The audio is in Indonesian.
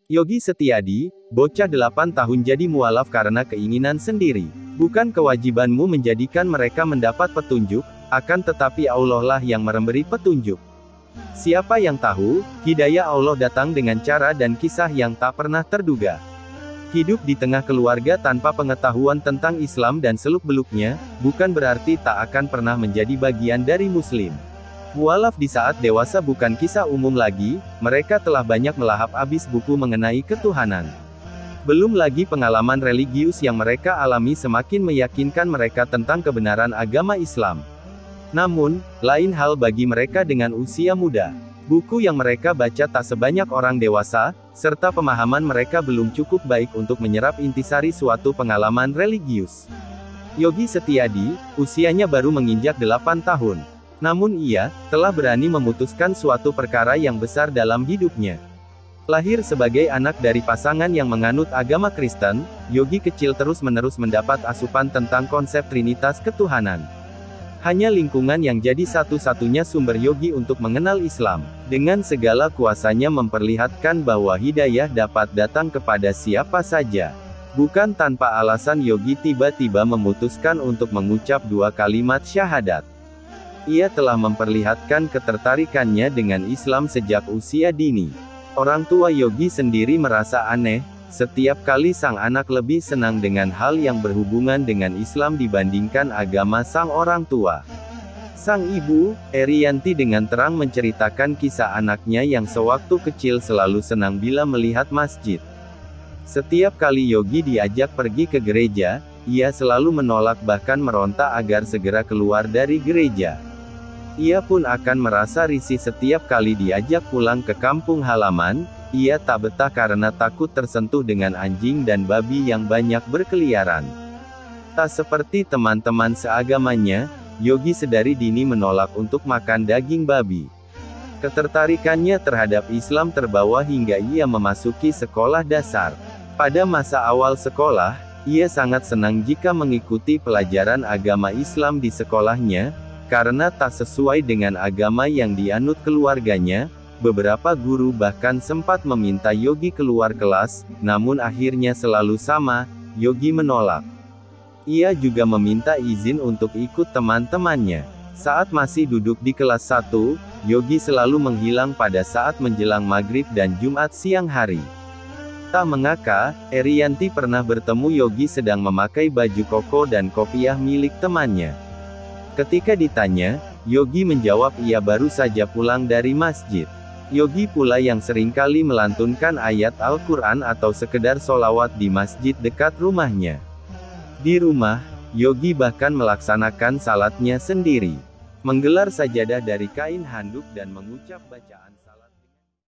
Yogi Setiadi, bocah 8 tahun jadi mualaf karena keinginan sendiri. Bukan kewajibanmu menjadikan mereka mendapat petunjuk, akan tetapi Allah lah yang memberi petunjuk. Siapa yang tahu, hidayah Allah datang dengan cara dan kisah yang tak pernah terduga. Hidup di tengah keluarga tanpa pengetahuan tentang Islam dan seluk-beluknya, bukan berarti tak akan pernah menjadi bagian dari Muslim. Mualaf di saat dewasa bukan kisah umum lagi, mereka telah banyak melahap habis buku mengenai ketuhanan. Belum lagi pengalaman religius yang mereka alami semakin meyakinkan mereka tentang kebenaran agama Islam. Namun, lain hal bagi mereka dengan usia muda. Buku yang mereka baca tak sebanyak orang dewasa, serta pemahaman mereka belum cukup baik untuk menyerap intisari suatu pengalaman religius. Yogi Setiadi, usianya baru menginjak 8 tahun. Namun ia, telah berani memutuskan suatu perkara yang besar dalam hidupnya. Lahir sebagai anak dari pasangan yang menganut agama Kristen, Yogi kecil terus-menerus mendapat asupan tentang konsep Trinitas ketuhanan. Hanya lingkungan yang jadi satu-satunya sumber Yogi untuk mengenal Islam. Dengan segala kuasanya memperlihatkan bahwa hidayah dapat datang kepada siapa saja. Bukan tanpa alasan Yogi tiba-tiba memutuskan untuk mengucap 2 kalimat syahadat. Ia telah memperlihatkan ketertarikannya dengan Islam sejak usia dini. Orang tua Yogi sendiri merasa aneh, setiap kali sang anak lebih senang dengan hal yang berhubungan dengan Islam dibandingkan agama sang orang tua. Sang ibu, Erianti dengan terang menceritakan kisah anaknya yang sewaktu kecil selalu senang bila melihat masjid. Setiap kali Yogi diajak pergi ke gereja, ia selalu menolak bahkan meronta agar segera keluar dari gereja. Ia pun akan merasa risih setiap kali diajak pulang ke kampung halaman. Ia tak betah karena takut tersentuh dengan anjing dan babi yang banyak berkeliaran. Tak seperti teman-teman seagamanya, Yogi sedari dini menolak untuk makan daging babi. Ketertarikannya terhadap Islam terbawa hingga ia memasuki sekolah dasar. Pada masa awal sekolah, ia sangat senang jika mengikuti pelajaran agama Islam di sekolahnya. Karena tak sesuai dengan agama yang dianut keluarganya, beberapa guru bahkan sempat meminta Yogi keluar kelas, namun akhirnya selalu sama, Yogi menolak. Ia juga meminta izin untuk ikut teman-temannya. Saat masih duduk di kelas 1, Yogi selalu menghilang pada saat menjelang maghrib dan Jumat siang hari. Tak mengaka, Erianti pernah bertemu Yogi sedang memakai baju koko dan kopiah milik temannya. Ketika ditanya, Yogi menjawab ia baru saja pulang dari masjid. Yogi pula yang seringkali melantunkan ayat Al-Quran atau sekedar sholawat di masjid dekat rumahnya. Di rumah, Yogi bahkan melaksanakan salatnya sendiri. Menggelar sajadah dari kain handuk dan mengucap bacaan